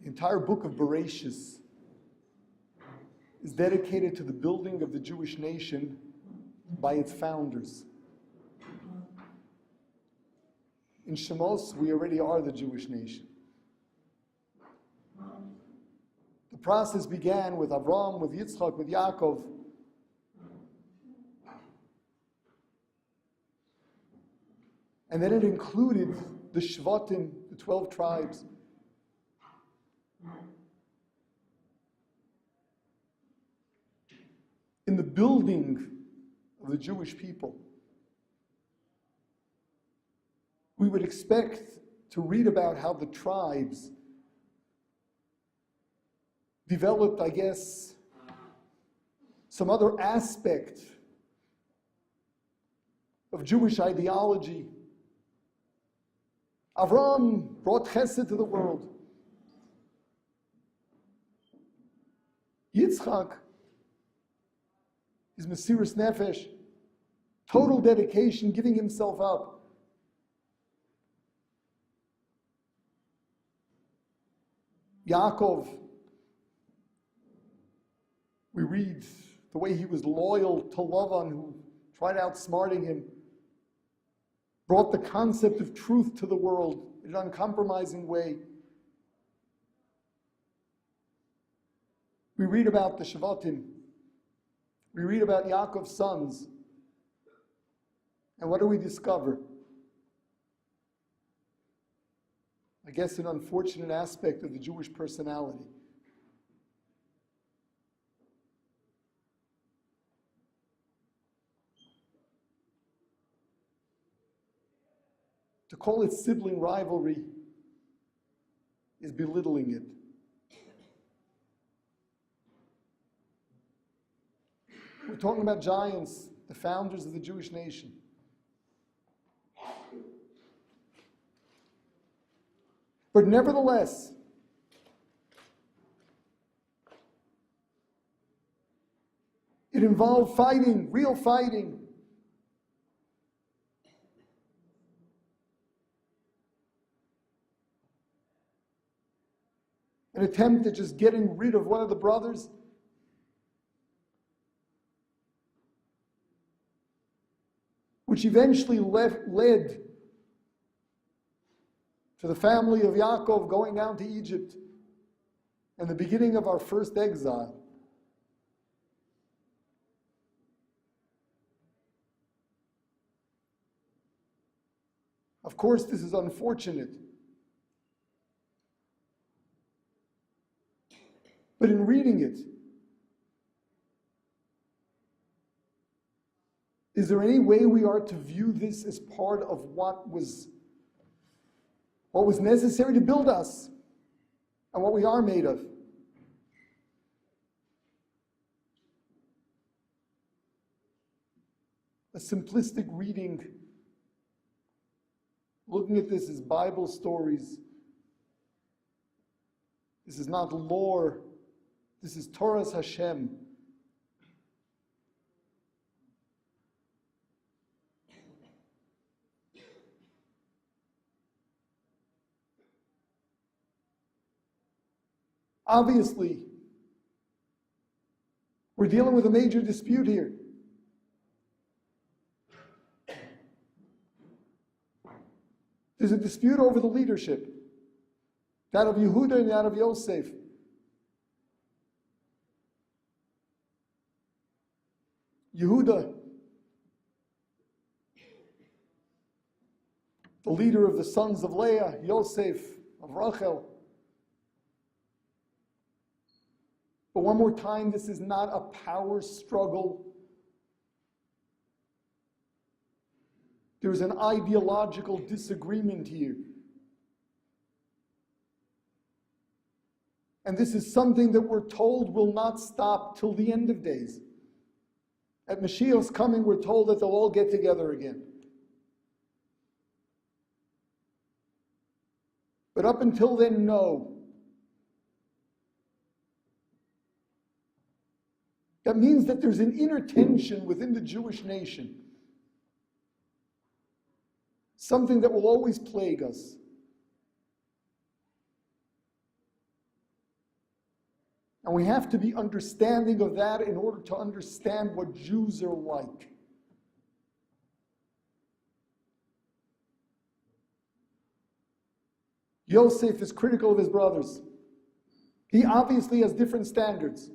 The entire book of Vayeishev is dedicated to the building of the Jewish nation by its founders. In Shemos, we already are the Jewish nation. The process began with Avram, with Yitzchak, with Yaakov. And then it included the Shvatim, the 12 tribes. In the building of the Jewish people, we would expect to read about how the tribes developed, I guess, some other aspect of Jewish ideology. Avram brought chesed to the world. Yitzchak, his mesiras nefesh, total dedication, giving himself up. Yaakov, we read the way he was loyal to Lavan, who tried outsmarting him, brought the concept of truth to the world in an uncompromising way. We read about the Shvatim. We read about Yaakov's sons. And what do we discover? I guess an unfortunate aspect of the Jewish personality. To call it sibling rivalry is belittling it. We're talking about giants, the founders of the Jewish nation. But nevertheless, it involved fighting, real fighting. An attempt at just getting rid of one of the brothers. Which eventually led to the family of Yaakov going down to Egypt and the beginning of our first exile. Of course, this is unfortunate. But in reading it, is there any way we are to view this as part of what was necessary to build us and what we are made of? A simplistic reading, looking at this as Bible stories. This is not lore. This is Torah's Hashem. Obviously, we're dealing with a major dispute here. There's a dispute over the leadership, that of Yehuda and that of Yosef. Yehuda, the leader of the sons of Leah, Yosef, of Rachel. But one more time, this is not a power struggle. There's an ideological disagreement here. And this is something that we're told will not stop till the end of days. At Mashiach's coming, we're told that they'll all get together again. But up until then, no. That means that there's an inner tension within the Jewish nation. Something that will always plague us. And we have to be understanding of that in order to understand what Jews are like. Yosef is critical of his brothers. He obviously has different standards.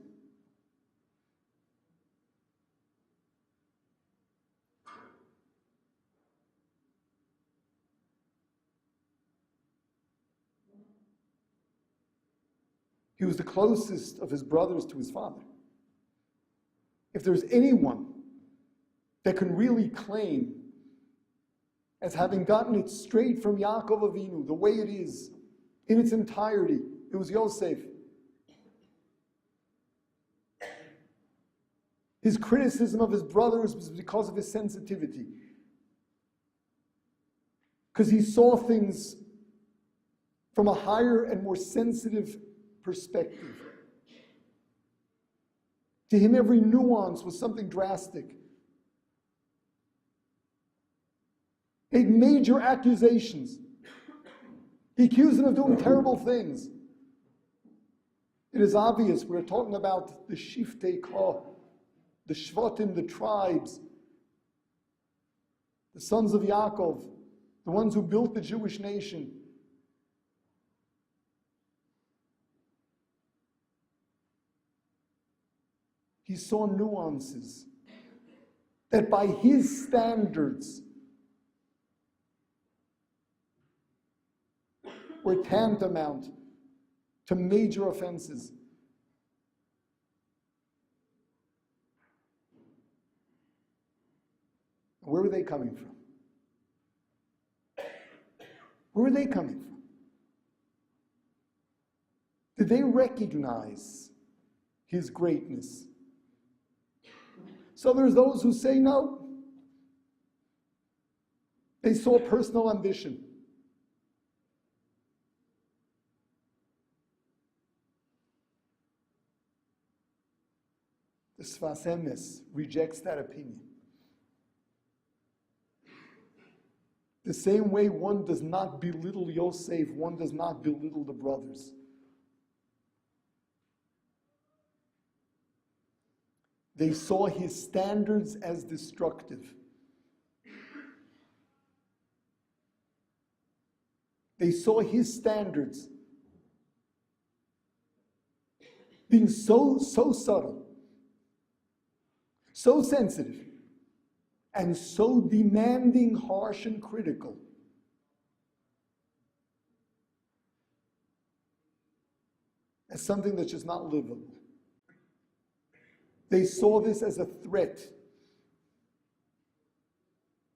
He was the closest of his brothers to his father. If there's anyone that can really claim as having gotten it straight from Yaakov Avinu, the way it is, in its entirety, it was Yosef. His criticism of his brothers was because of his sensitivity. Because he saw things from a higher and more sensitive perspective. To him, every nuance was something drastic. Made major accusations. He accused them of doing terrible things. It is obvious we're talking about the Shiftei Kah, the Shvatim, the tribes, the sons of Yaakov, the ones who built the Jewish nation. He saw nuances that by his standards were tantamount to major offenses. Where were they coming from? Where were they coming from? Did they recognize his greatness? So there's those who say no. They saw personal ambition. The Sfas Emes rejects that opinion. The same way one does not belittle Yosef, one does not belittle the brothers. They saw his standards as destructive. They saw his standards being so subtle, so sensitive, and so demanding, harsh, and critical. As something that's just not livable. They saw this as a threat.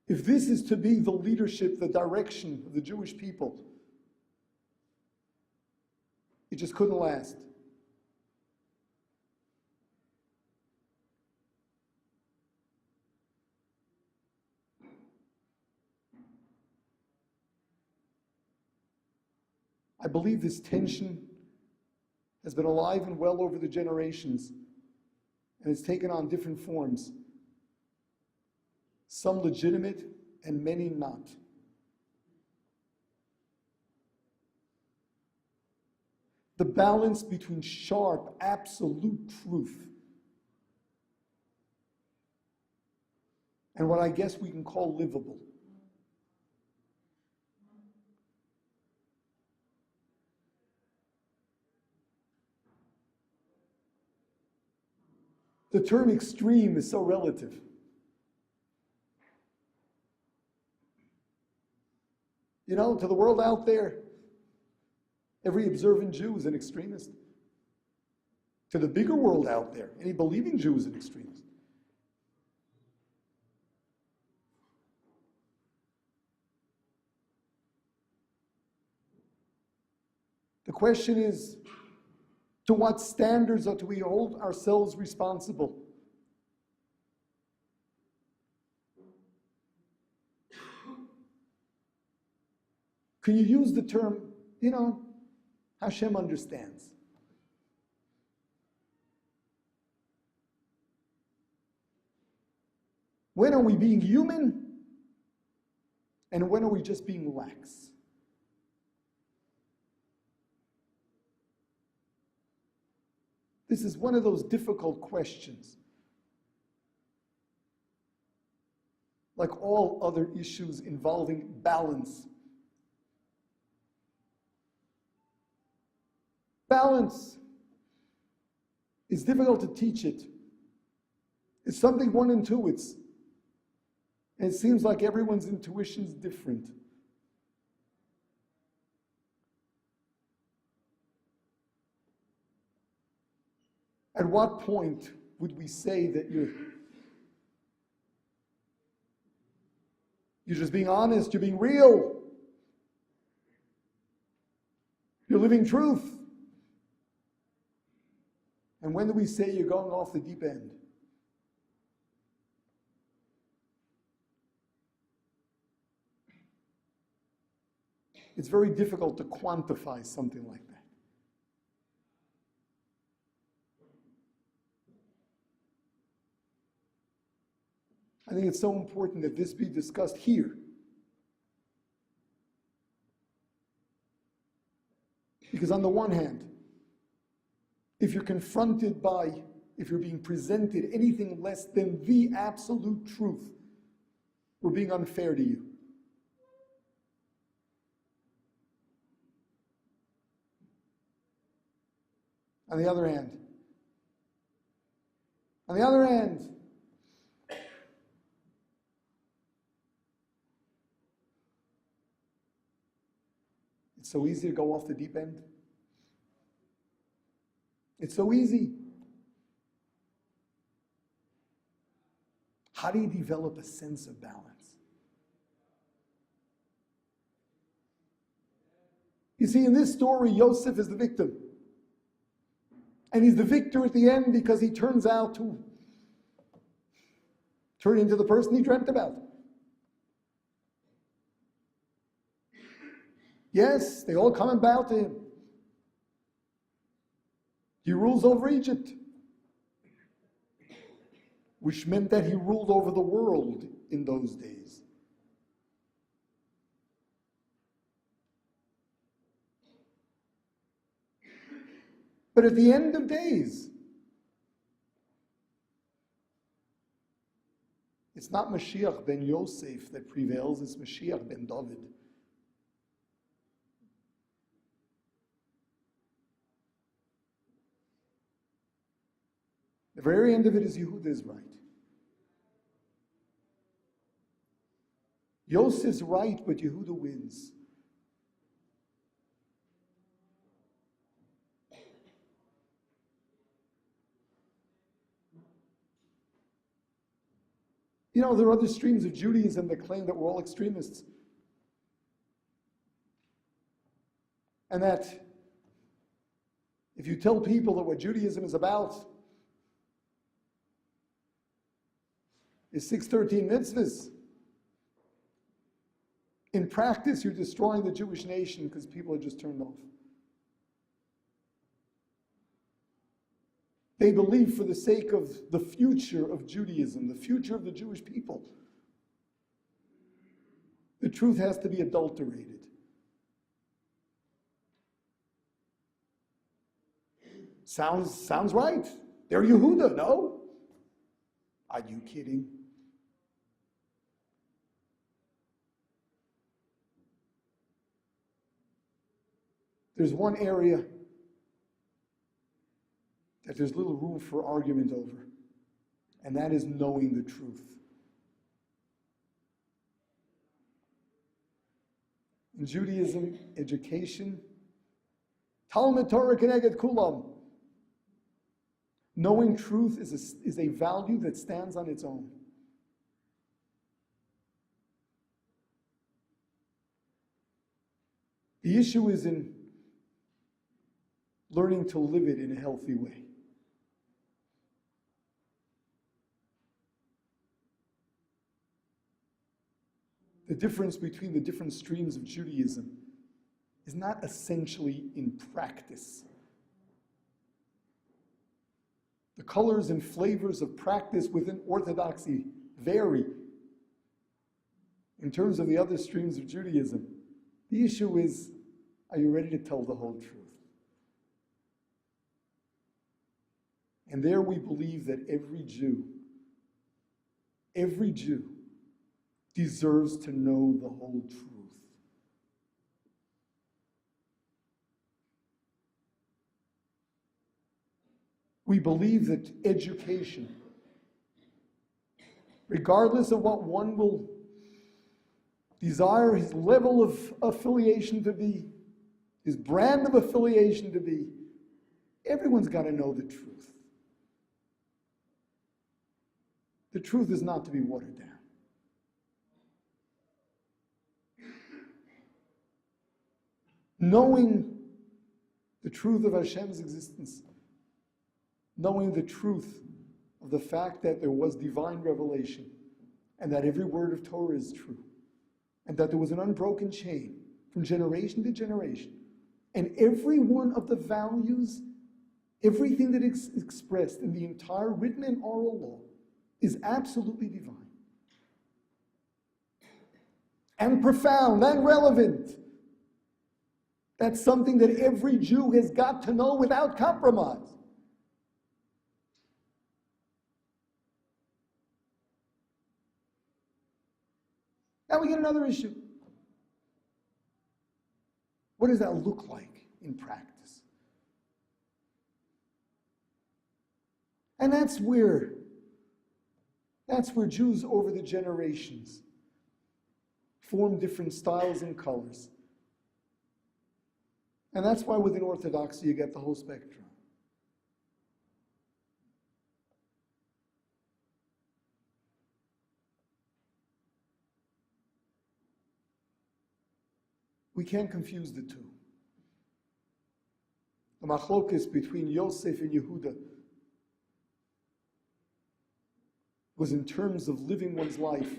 If this is to be the leadership, the direction of the Jewish people, it just couldn't last. I believe this tension has been alive and well over the generations, and it's taken on different forms. Some legitimate and many not. The balance between sharp, absolute truth and what I guess we can call livable. The term extreme is so relative. You know, to the world out there, every observant Jew is an extremist. To the bigger world out there, any believing Jew is an extremist. The question is, to what standards do we hold ourselves responsible? Can you use the term, Hashem understands? When are we being human? And when are we just being lax? This is one of those difficult questions. Like all other issues involving balance. Balance is difficult to teach it. It's something one intuits. And it seems like everyone's intuition is different. At what point would we say that you're just being honest, you're being real, you're living truth? And when do we say you're going off the deep end? It's very difficult to quantify something like that. I think it's so important that this be discussed here. Because on the one hand, if you're if you're being presented anything less than the absolute truth, we're being unfair to you. On the other hand, it's so easy to go off the deep end. It's so easy. How do you develop a sense of balance? You see, in this story, Yosef is the victim. And he's the victor at the end because he turns out to turn into the person he dreamt about. Yes, they all come about to him. He rules over Egypt, which meant that he ruled over the world in those days. But at the end of days, it's not Mashiach ben Yosef that prevails, it's Mashiach ben David. The very end of it is Yehuda's right. Yosef's right, but Yehuda wins. You know, there are other streams of Judaism that claim that we're all extremists. And that if you tell people that what Judaism is about is 613 mitzvahs, in practice you're destroying the Jewish nation because people are just turned off. They believe for the sake of the future of Judaism, the future of the Jewish people, the truth has to be adulterated. Sounds right. They're Yehuda, no? Are you kidding? There's one area that there's little room for argument over, and that is knowing the truth. In Judaism, education, Talmud Torah Keneged Kulam. Knowing truth is a value that stands on its own. The issue is in learning to live it in a healthy way. The difference between the different streams of Judaism is not essentially in practice. The colors and flavors of practice within Orthodoxy vary. In terms of the other streams of Judaism, the issue is, are you ready to tell the whole truth? And there we believe that every Jew deserves to know the whole truth. We believe that education, regardless of what one will desire his level of affiliation to be, his brand of affiliation to be, everyone's got to know the truth. The truth is not to be watered down. Knowing the truth of Hashem's existence, knowing the truth of the fact that there was divine revelation and that every word of Torah is true and that there was an unbroken chain from generation to generation, and every one of the values, everything that is expressed in the entire written and oral law is absolutely divine and profound and relevant. That's something that every Jew has got to know without compromise. Now we get another issue. What does that look like in practice? And that's where Jews over the generations form different styles and colors. And that's why within Orthodoxy you get the whole spectrum. We can't confuse the two. The machlokes between Yosef and Yehuda was in terms of living one's life.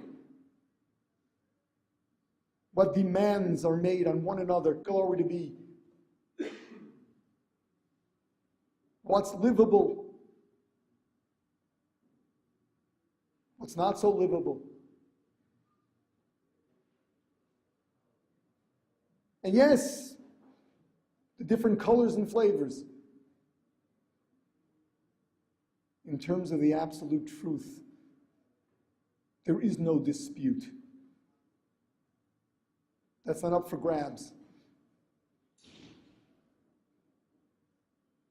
What demands are made on one another, glory to be. What's livable? What's not so livable? And yes, the different colors and flavors. In terms of the absolute truth, there is no dispute. That's not up for grabs.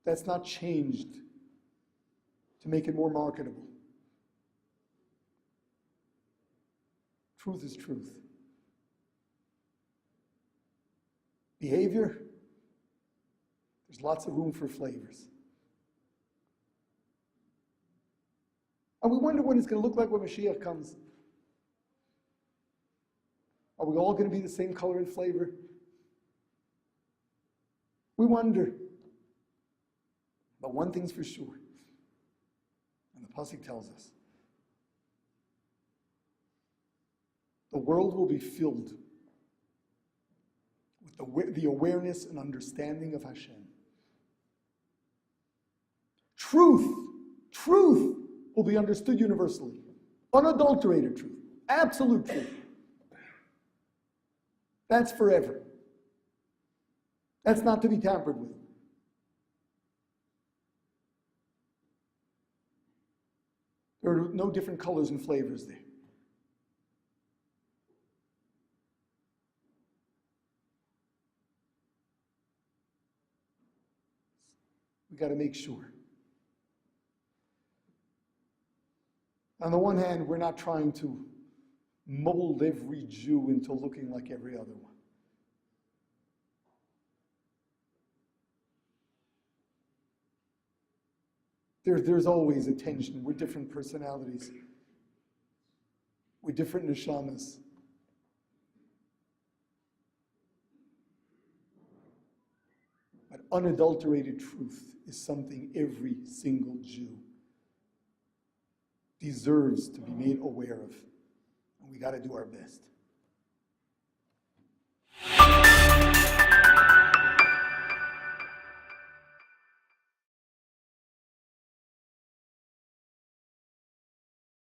That's not changed to make it more marketable. Truth is truth. Behavior, there's lots of room for flavors. And we wonder what it's going to look like when Mashiach comes. Are we all going to be the same color and flavor? We wonder. But one thing's for sure, and the Pasuk tells us, the world will be filled with the awareness and understanding of Hashem. Truth will be understood universally. Unadulterated truth. Absolute truth. That's forever. That's not to be tampered with. There are no different colors and flavors there. We got to make sure. On the one hand, we're not trying to mold every Jew into looking like every other one. There's always a tension. We're different personalities. We're different neshamas. But unadulterated truth is something every single Jew deserves to be made aware of. And we got to do our best.